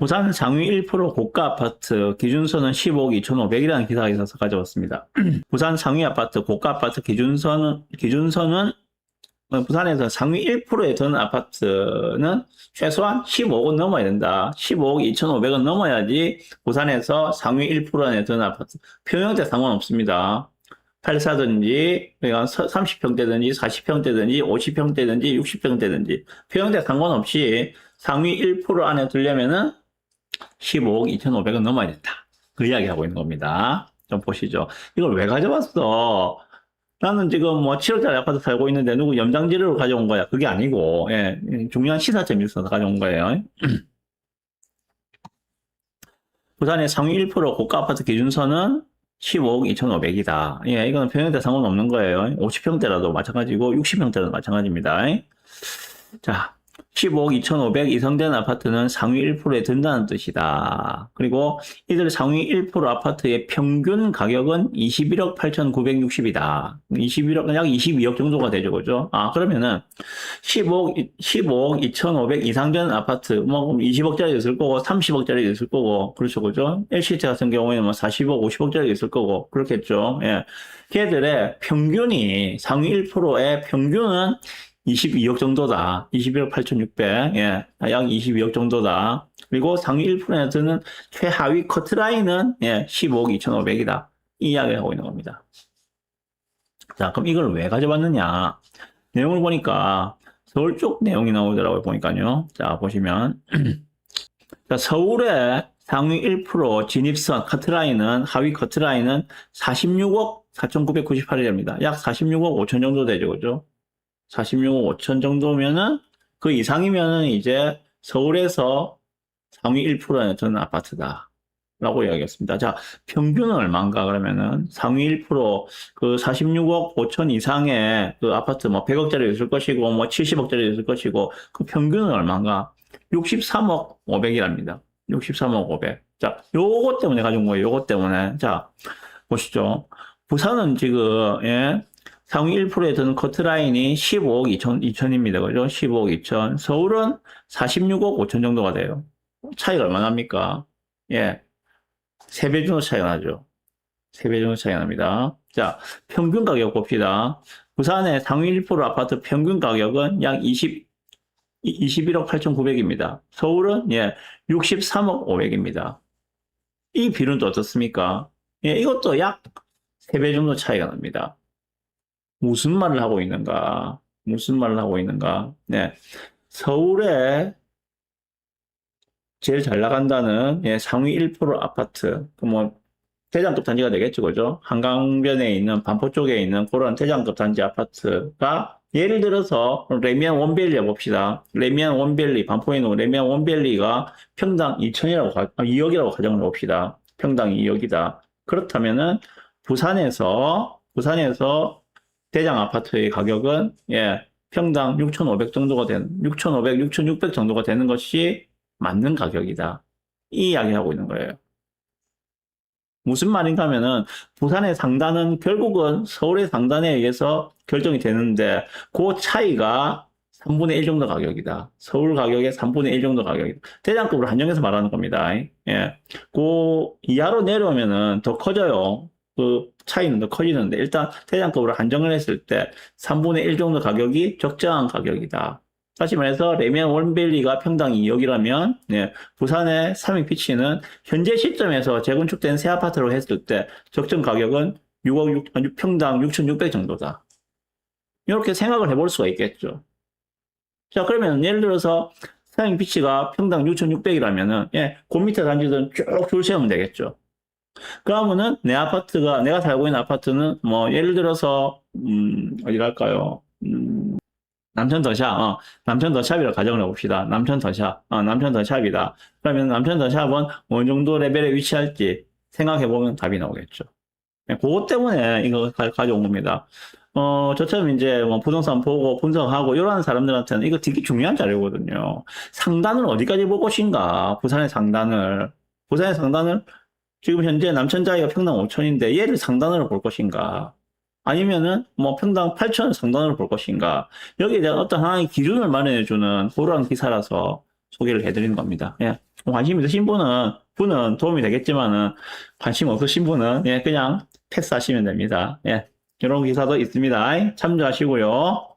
부산 상위 1% 고가 아파트 기준선은 15억 2,500이라는 기사가 있어서 가져왔습니다. 부산 상위 아파트 고가 아파트 기준선은 부산에서 상위 1%에 드는 아파트는 최소한 15억은 넘어야 된다. 15억 2,500은 넘어야지 부산에서 상위 1% 안에 드는 아파트. 평형대 상관없습니다. 84든지, 그러니까 30평대든지, 40평대든지, 50평대든지, 60평대든지, 평형대 상관없이 상위 1% 안에 들려면은 15억 2,500은 넘어야 된다. 그 이야기 하고 있는 겁니다. 좀 보시죠. 이걸 왜 가져왔어? 나는 지금 뭐 7억짜리 아파트 살고 있는데 누구 염장지르러 가져온 거야. 그게 아니고, 예, 중요한 시사점이 있어서 가져온 거예요. 부산의 상위 1% 고가 아파트 기준선은 15억 2,500이다. 예, 이거는 평형대 상관없는 거예요. 50평대라도 마찬가지고 60평대라도 마찬가지입니다. 자, 15억 2,500 이상되는 아파트는 상위 1%에 든다는 뜻이다. 그리고 이들 상위 1% 아파트의 평균 가격은 21억 8,960이다. 21억, 약 22억 정도가 되죠, 그죠? 아, 그러면은 15억 2,500 이상 되는 아파트, 뭐, 20억짜리도 있을 거고, 30억짜리도 있을 거고, 그렇죠, 그죠? LCT 같은 경우에는 뭐 40억, 50억짜리도 있을 거고, 그렇겠죠. 예. 걔들의 평균이, 상위 1%의 평균은 22억 정도다. 21억 8,600. 예. 약 22억 정도다. 그리고 상위 1%는 최하위 커트라인은 예, 15억 2,500이다. 이 이야기를 하고 있는 겁니다. 자, 그럼 이걸 왜 가져봤느냐? 내용을 보니까 서울 쪽 내용이 나오더라고요. 보니까요. 자, 보시면. 자, 서울의 상위 1% 진입선 커트라인은, 하위 커트라인은 46억 4,998이랍니다. 약 46억 5천 정도 되죠. 그죠? 46억 5천 정도면은 그 이상이면은 이제 서울에서 상위 1%에 드는 아파트다. 라고 이야기했습니다. 자, 평균은 얼마인가 그러면은 상위 1%그 46억 5천 이상의 그 아파트 뭐 100억짜리 있을 것이고 뭐 70억짜리 있을 것이고 그 평균은 얼마인가? 63억 500이랍니다. 63억 500. 자, 요것 때문에 가져온 거예요. 요것 때문에. 자, 보시죠. 부산은 지금 예, 상위 1%에 드는 커트라인이 15억 2천입니다. 그죠? 15억 2천. 서울은 46억 5천 정도가 돼요. 차이가 얼마나 납니까? 예. 3배 정도 차이가 나죠. 3배 정도 차이가 납니다. 자, 평균 가격 봅시다. 부산의 상위 1% 아파트 평균 가격은 약 21억 8,900입니다. 서울은 예, 63억 500입니다. 이 비율은 또 어떻습니까? 예, 이것도 약 3배 정도 차이가 납니다. 무슨 말을 하고 있는가? 무슨 말을 하고 있는가? 네. 서울에 제일 잘 나간다는 예, 상위 1% 아파트, 뭐 대장급 단지가 되겠죠, 그죠? 한강변에 있는 반포 쪽에 있는 그런 대장급 단지 아파트가 예를 들어서 레미안 원밸리 해봅시다. 레미안 원밸리, 반포에 있는 레미안 원밸리가 평당 2억이라고 가정을 해봅시다. 평당 2억이다. 그렇다면은 부산에서 대장 아파트의 가격은 예, 평당 6,500 정도가 되는 6,500, 6,600 정도가 되는 것이 맞는 가격이다. 이 이야기하고 있는 거예요. 무슨 말인가 하면은 부산의 상단은 결국은 서울의 상단에 의해서 결정이 되는데 그 차이가 3분의 1 정도 가격이다. 서울 가격의 3분의 1 정도 가격이다. 대장급으로 한정해서 말하는 겁니다. 예. 그 이하로 내려오면은 더 커져요. 그 차이는 더 커지는데 일단 대장급으로 한정을 했을 때 3분의 1 정도 가격이 적정한 가격이다. 다시 말해서 레미안 원밸리가 평당 2억이라면 예, 부산의 삼익피치는 현재 시점에서 재건축된 새 아파트로 했을 때 적정 가격은 6억 평당 6,600 정도다. 이렇게 생각을 해볼 수가 있겠죠. 자, 그러면 예를 들어서 삼익피치가 평당 6,600이라면은 예, 그 밑에 단지들은 쭉 줄 세우면 되겠죠. 그러면은 내 아파트가 내가 살고 있는 아파트는 뭐 예를 들어서 어디 갈까요? 남천 더샵, 남천 더샵이라고 가정을 해봅시다. 남천 더샵, 남천 더샵이다. 그러면 남천 더샵은 어느 정도 레벨에 위치할지 생각해보면 답이 나오겠죠. 네, 그것 때문에 이거 가져온 겁니다. 저처럼 이제 뭐 부동산 보고 분석하고 이러한 사람들한테는 이거 되게 중요한 자료거든요. 상단을 어디까지 볼 것인가? 부산의 상단을. 부산의 상단을 지금 현재 남천자리가 평당 5천인데 얘를 상단으로 볼 것인가? 아니면은 뭐 평당 8천 상단으로 볼 것인가? 여기에 대한 어떤 하나의 기준을 마련해주는 그러한 기사라서 소개를 해드리는 겁니다. 예. 관심 있으신 분은 도움이 되겠지만은, 관심 없으신 분은, 예, 그냥 패스하시면 됩니다. 예, 이런 기사도 있습니다. 참조하시고요.